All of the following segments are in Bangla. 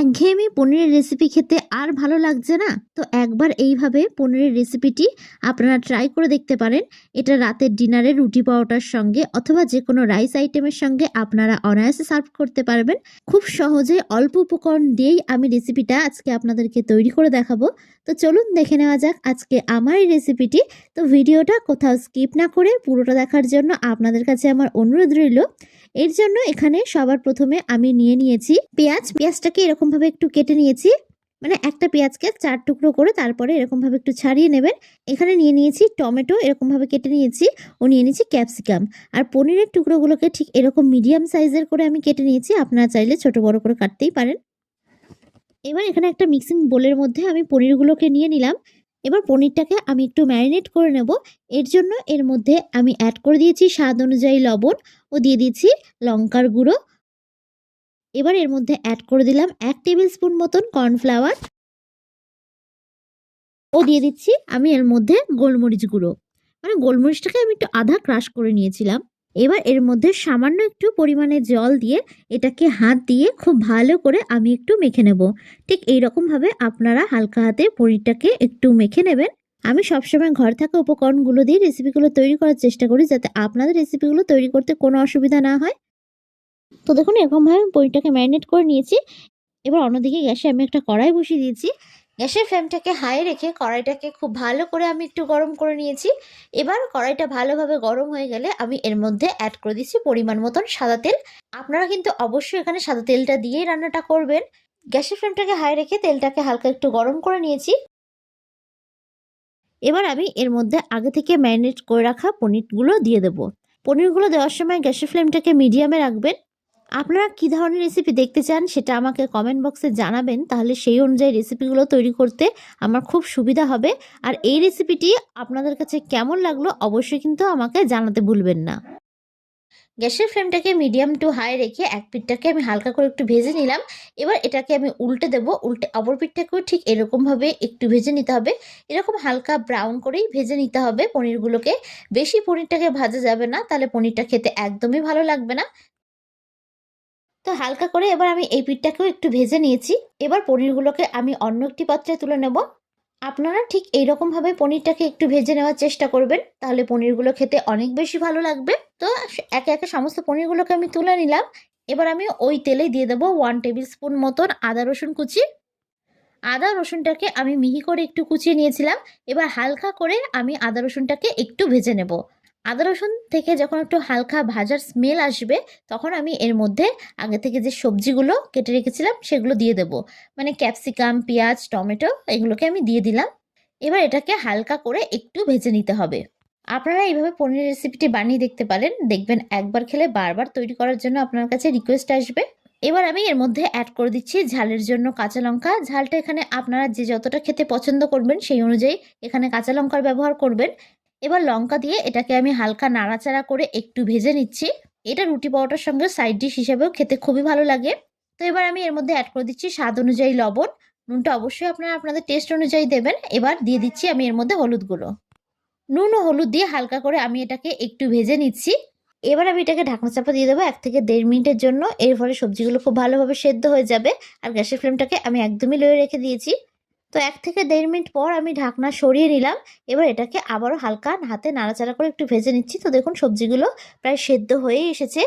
একঘেয়েমি পনিরের রেসিপি খেতে আর ভালো লাগছে না? তো একবার এইভাবে পনিরের রেসিপিটি আপনারা ট্রাই করে দেখতে পারেন। এটা রাতের ডিনারে রুটি পরোটার সঙ্গে অথবা যেকোনো রাইস আইটেমের সঙ্গে আপনারা অনায়াসে সার্ভ করতে পারবেন। খুব সহজে অল্প উপকরণ দিয়েই আমি রেসিপিটা আজকে আপনাদেরকে তৈরি করে দেখাবো। তো চলুন দেখে নেওয়া যাক আজকে আমার এই রেসিপিটি। তো ভিডিওটা কোথাও স্কিপ না করে পুরোটা দেখার জন্য আপনাদের কাছে আমার অনুরোধ রইল। এর জন্য এখানে সবার প্রথমে আমি নিয়ে নিয়েছি পেঁয়াজটাকে এরকমভাবে একটু কেটে নিয়েছি, মানে একটা পেঁয়াজকে 4 টুকরো করে তারপরে এরকমভাবে একটু ছাড়িয়ে নেবেন। এখানে নিয়ে নিয়েছি টমেটো, এরকমভাবে কেটে নিয়েছি, ও নিয়ে নিয়েছি ক্যাপসিকাম। আর পনিরের টুকরোগুলোকে ঠিক এরকম মিডিয়াম সাইজের করে আমি কেটে নিয়েছি, আপনারা চাইলে ছোট বড় করে কাটতেই পারেন। এবার এখানে একটা মিক্সিং বোলের মধ্যে আমি পনিরগুলোকে নিয়ে নিলাম। এবার পনিরটাকে আমি একটু ম্যারিনেট করে নেব। এর জন্য এর মধ্যে আমি অ্যাড করে দিয়েছি স্বাদ অনুযায়ী লবণ, ও দিয়ে দিয়েছি লঙ্কার গুঁড়ো। এবার এর মধ্যে অ্যাড করে দিলাম 1 টেবিল স্পুন মতন কর্নফ্লাওয়ার, ও দিয়ে দিচ্ছি আমি এর মধ্যে গোলমরিচ গুঁড়ো, মানে গোলমরিচটাকে আমি একটু আধা ক্রাশ করে নিয়েছিলাম। এবার এর মধ্যে সামান্য একটু পরিমাণে জল দিয়ে এটাকে হাত দিয়ে খুব ভালো করে আমি একটু মেখে নেব। ঠিক এইরকমভাবে আপনারা হালকা হাতে পনিরটাকে একটু মেখে নেবেন। আমি সবসময় ঘর থাকা উপকরণগুলো দিয়ে রেসিপিগুলো তৈরি করার চেষ্টা করি, যাতে আপনাদের রেসিপিগুলো তৈরি করতে কোনো অসুবিধা না হয়। তো দেখুন এরকমভাবে আমি পনিরটাকে ম্যারিনেট করে নিয়েছি। এবার অন্যদিকে গ্যাসে আমি একটা কড়াই বসিয়ে দিয়েছি। গ্যাসের ফ্লেমটাকে হাই রেখে কড়াইটাকে খুব ভালো করে আমি একটু গরম করে নিয়েছি। এবার কড়াইটা ভালোভাবে গরম হয়ে গেলে আমি এর মধ্যে অ্যাড করে দিচ্ছি পরিমাণ মতন সাদা তেল। আপনারা কিন্তু অবশ্যই এখানে সাদা তেলটা দিয়েই রান্নাটা করবেন। গ্যাসের ফ্লেমটাকে হাই রেখে তেলটাকে হালকা একটু গরম করে নিয়েছি। এবার আমি এর মধ্যে আগে থেকে ম্যারিনেট করে রাখা পনিরগুলো দিয়ে দেবো। পনিরগুলো দেওয়ার সময় গ্যাসের ফ্লেমটাকে মিডিয়ামে রাখবেন। আপনারা কী ধরনের রেসিপি দেখতে চান সেটা আমাকে কমেন্ট বক্সে জানাবেন, তাহলে সেই অনুযায়ী রেসিপিগুলো তৈরি করতে আমার খুব সুবিধা হবে। আর এই রেসিপিটি আপনাদের কাছে কেমন লাগলো অবশ্যই কিন্তু আমাকে জানাতে ভুলবেন না। গ্যাসের ফ্লেমটাকে মিডিয়াম টু হাই রেখে এক পিঠটাকে আমি হালকা করে একটু ভেজে নিলাম। এবার এটাকে আমি উল্টে দেবো, উল্টে অপর পিঠটাকেও ঠিক এরকমভাবে একটু ভেজে নিতে হবে। এরকম হালকা ব্রাউন করেই ভেজে নিতে হবে পনিরগুলোকে। বেশি পনিরটাকে ভাজা যাবে না, তাহলে পনিরটা খেতে একদমই ভালো লাগবে না। তো হালকা করে এবার আমি এই পিঠটাকেও একটু ভেজে নিয়েছি। এবার পনিরগুলোকে আমি অন্য একটি পাত্রে তুলে নেব। আপনারা ঠিক এইরকমভাবে পনিরটাকে একটু ভেজে নেওয়ার চেষ্টা করবেন, তাহলে পনিরগুলো খেতে অনেক বেশি ভালো লাগবে। তো একে একে সমস্ত পনিরগুলোকে আমি তুলে নিলাম। এবার আমি ওই তেলেই দিয়ে দেবো 1 টেবিল স্পুন মতন আদা রসুন কুচি। আদা রসুনটাকে আমি মিহি করে একটু কুচিয়ে নিয়েছিলাম। এবার হালকা করে আমি আদা রসুনটাকে একটু ভেজে নেব। আদা রসুন থেকে যখন একটু হালকা ভাজার স্মেল আসবে, তখন আমি এর মধ্যে আগে থেকে যে সবজিগুলো কেটে রেখেছিলাম সেগুলো দিয়ে দেব। মানে ক্যাপসিকাম, পেঁয়াজ, টমেটো এগুলোকে আমি দিয়ে দিলাম। এবার এটাকে হালকা করে একটু ভেজে নিতে হবে। আপনারা এইভাবে পনিরের রেসিপিটি বানিয়ে দেখতে পারেন, দেখবেন একবার খেলে বারবার তৈরি করার জন্য আপনার কাছে রিকোয়েস্ট আসবে। এবার আমি এর মধ্যে অ্যাড করে দিচ্ছি ঝালের জন্য কাঁচা লঙ্কা। ঝালটা এখানে আপনারা যে যতটা খেতে পছন্দ করবেন সেই অনুযায়ী এখানে কাঁচা লঙ্কার ব্যবহার করবেন। এবার লঙ্কা দিয়ে এটাকে আমি হালকা নাড়াচাড়া করে একটু ভেজে নিচ্ছি। এটা রুটি পরোটার সঙ্গে সাইড ডিশ হিসেবেও খেতে খুবই ভালো লাগে। তো এবার আমি এর মধ্যে অ্যাড করে দিচ্ছি স্বাদ অনুযায়ী লবণ। নুনটা অবশ্যই আপনারা আপনাদের টেস্ট অনুযায়ী দেবেন। এবার দিয়ে দিচ্ছি আমি এর মধ্যে হলুদ গুঁড়ো। নুন ও হলুদ দিয়ে হালকা করে আমি এটাকে একটু ভেজে নিচ্ছি। এবার আমি এটাকে ঢাকনা চাপা দিয়ে দেবো 1 থেকে 1.5 মিনিটের জন্য। এর ফলে সবজিগুলো খুব ভালোভাবে সেদ্ধ হয়ে যাবে। আর গ্যাসের ফ্লেমটাকে আমি একদমই লোয়ে রেখে দিয়েছি। তো 1 থেকে 1.5 মিনিট পর আমি ঢাকনা সরিয়ে নিলাম। এবার এটাকে আবারও হালকা হাতে নাড়াচাড়া করে একটু ভেজে নিচ্ছি। তো দেখুন সবজিগুলো প্রায় সেদ্ধ হয়েই এসেছে।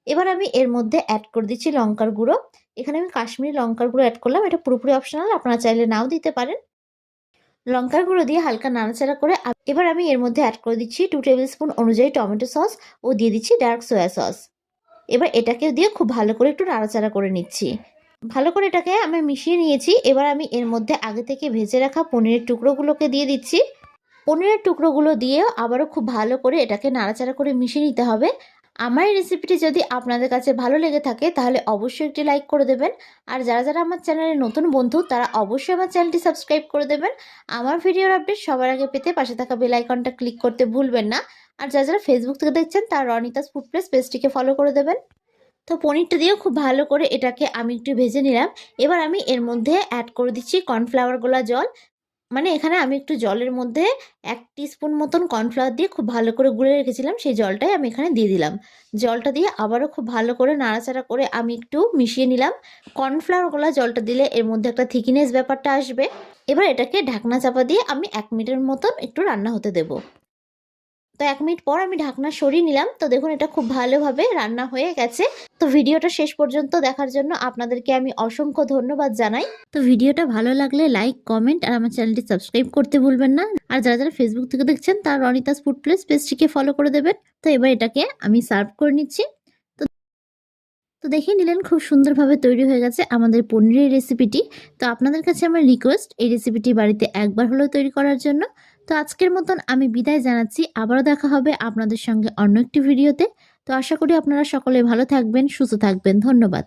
এবার আমি এর মধ্যে অ্যাড করে দিচ্ছি লঙ্কার গুঁড়ো। এখানে আমি কাশ্মীরি লঙ্কার গুঁড়ো অ্যাড করলাম। এটা পুরোপুরি অপশনাল, আপনারা চাইলে নাও দিতে পারেন। লঙ্কার গুঁড়ো দিয়ে হালকা নাড়াচাড়া করে এবার আমি এর মধ্যে অ্যাড করে দিচ্ছি 2 টেবিল স্পুন অনুযায়ী টমেটো সস, ও দিয়ে দিচ্ছি ডার্ক সয়া সস। এবার এটাকে দিয়ে খুব ভালো করে একটু নাড়াচাড়া করে নিচ্ছি। ভালো করে এটাকে আমি মিশিয়ে নিয়েছি। এবার আমি এর মধ্যে আগে থেকে ভেজে রাখা পনিরের টুকরোগুলোকে দিয়ে দিচ্ছি। পনিরের টুকরোগুলো দিয়েও আবারও খুব ভালো করে এটাকে নাড়াচাড়া করে মিশিয়ে নিতে হবে। আমার এই রেসিপিটি যদি আপনাদের কাছে ভালো লেগে থাকে তাহলে অবশ্যই একটি লাইক করে দেবেন। আর যারা যারা আমার চ্যানেলে নতুন বন্ধু তারা অবশ্যই আমার চ্যানেলটি সাবস্ক্রাইব করে দেবেন। আমার ভিডিওর আপডেট সবার আগে পেতে পাশে থাকা বেল আইকনটা ক্লিক করতে ভুলবেন না। আর যারা যারা ফেসবুক থেকে দেখছেন তারা রনিতাস ফুড প্লেস পেজটিকে ফলো করে দেবেন। তো পনিরটা দিয়েও খুব ভালো করে এটাকে আমি একটু ভেজে নিলাম। এবার আমি এর মধ্যে অ্যাড করে দিচ্ছি কর্নফ্লাওয়ার গোলা জল। মানে এখানে আমি একটু জলের মধ্যে 1 টিস্পুন মতন কর্নফ্লাওয়ার দিয়ে খুব ভালো করে গুলে রেখেছিলাম, সেই জলটাই আমি এখানে দিয়ে দিলাম। জলটা দিয়ে আবারও খুব ভালো করে নাড়াচাড়া করে আমি একটু মিশিয়ে নিলাম। কর্নফ্লাওয়ার গোলা জলটা দিলে এর মধ্যে একটা থিকনেস ব্যাপারটা আসবে। এবার এটাকে ঢাকনা চাপা দিয়ে আমি 1 মিনিটের মতন একটু রান্না হতে দেবো। তো 1 মিনিট পর আমি ঢাকনা সরিয়ে নিলাম। তো দেখুন এটা খুব ভালোভাবে রান্না হয়ে গেছে। তো ভিডিওটা শেষ পর্যন্ত দেখার জন্য আপনাদেরকে আমি অসংখ্য ধন্যবাদ জানাই। তো ভিডিওটা ভালো লাগলে লাইক, কমেন্ট আর আমার চ্যানেলটি সাবস্ক্রাইব করতে ভুলবেন না। আর যারা ফেসবুক থেকে দেখছেন তারা রনিতাস ফুড প্লেস পেজটিকে ফলো করে দেবেন। তো এবার এটাকে আমি সার্ভ করে নিচ্ছি। তো তো দেখে নিলেন খুব সুন্দরভাবে তৈরি হয়ে গেছে আমাদের পনিরের রেসিপিটি। তো আপনাদের কাছে আমার রিকোয়েস্ট এই রেসিপিটি বাড়িতে একবার হলেও তৈরি করার জন্য। তো আজকের মতন আমি বিদায় জানাচ্ছি। আবারও দেখা হবে আপনাদের সঙ্গে অন্য একটি ভিডিওতে। তো আশা করি আপনারা সকলে ভালো থাকবেন, সুস্থ থাকবেন। ধন্যবাদ।